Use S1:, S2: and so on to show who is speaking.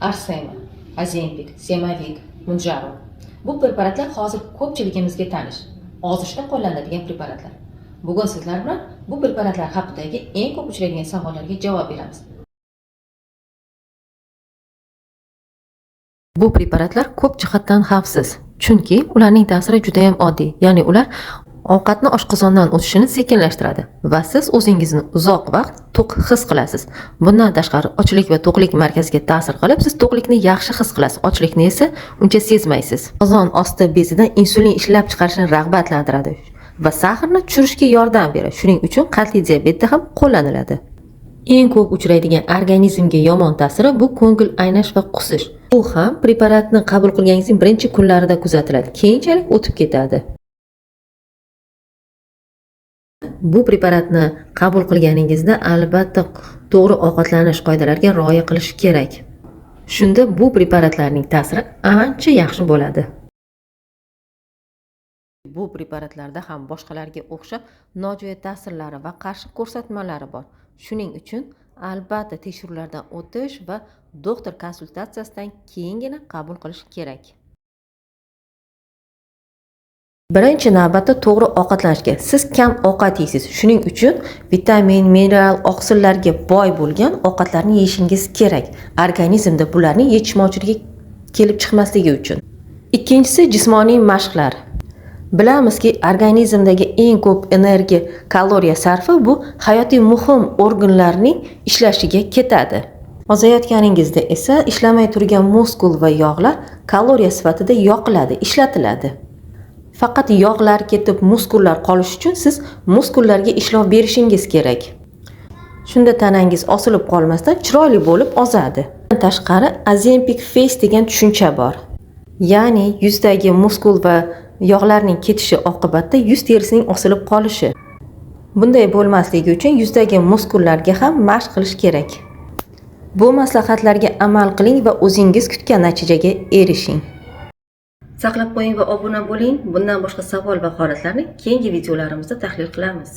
S1: Arsema, Ozempic, Semavik, Mounjaro. Bu preparatlar hozir ko'pchiligimizga tanish, ozishda qo'llaniladigan preparatlar. Bugun sizlar bilan bu preparatlar haqidagi eng ko'p uchraydigan savollarga javob beramiz. Bu preparatlar ko'p jihatdan xavfsiz, chunki ularning ta'siri juda ham oddiy, ya'ni ular ovqatni oshqozondan o'tishini sekinlashtiradi va siz o'zingizni uzoq vaqt to'q his qilasiz. Bundan tashqari, ochlik va to'qlik markaziga ta'sir qilib, siz to'qlikni yaxshi his qilasiz, ochlikni esa uncha sezmaysiz. Qozon osti bezidan insulin ishlab chiqarishni rag'batlantiradi va saharni tushirishga yordam beradi. Shuning uchun qandli diabetda ham qo'llaniladi. Eng ko'p uchraydigan organizmga yomon ta'siri bu ko'ngil aynash va qusish. Bu ham preparatni qabul qilganingizning birinchi kunlarida kuzatiladi, keyinchalik o'tib ketadi. Bu preparatni qabul qilganingizda albatta to'g'ri ovqatlanish qoidalariga rioya qilish kerak. Shunda bu preparatlarning ta'siri ancha yaxshi bo'ladi. Bu preparatlarda ham boshqalarga o'xshab nojo'ya ta'sirlari va qarshi ko'rsatmalari bor. Shuning uchun albatta tekshiruvlardan o'tish va doktor konsultatsiyasidan keyingina qabul qilish kerak. Birinchi navbatda to'g'ri ovqatlanishga. Siz kam ovqat yeysiz. Shuning uchun vitamin, mineral, oqsillarga boy bo'lgan ovqatlarni yeyishingiz kerak. Organizmda bularning yetishmovchiligi kelib chiqmasligi uchun. Ikkinchisi jismoniy mashqlar. Bilamizki, organizmdagi eng ko'p energiya, kaloriya sarfi bu hayotiy muhim organlarning ishlashiga ketadi. Ozayotganingizda esa ishlamay turgan muskul va yog'lar kaloriya sifatida yoqiladi, ishlatiladi. Faqat yog'lar ketib, muskullar qolish uchun siz muskullarga ishlov berishingiz kerak. Shunda tanangiz osilib qolmasdan chiroyli bo'lib ozadi. Tashqari Ozempic face degan tushuncha bor. Ya'ni yuzdagi muskul va yog'larning ketishi oqibatida yuz terisining osilib qolishi. Bunday bo'lmasligi uchun yuzdagi muskullarga ham mashq qilish kerak. Bu maslahatlarga amal qiling va o'zingiz kutgan natijaga erishing. Saqlab qo'ying va obuna bo'ling. Bundan boshqa savol va holatlarni keyingi videolarimizda tahlil qilamiz.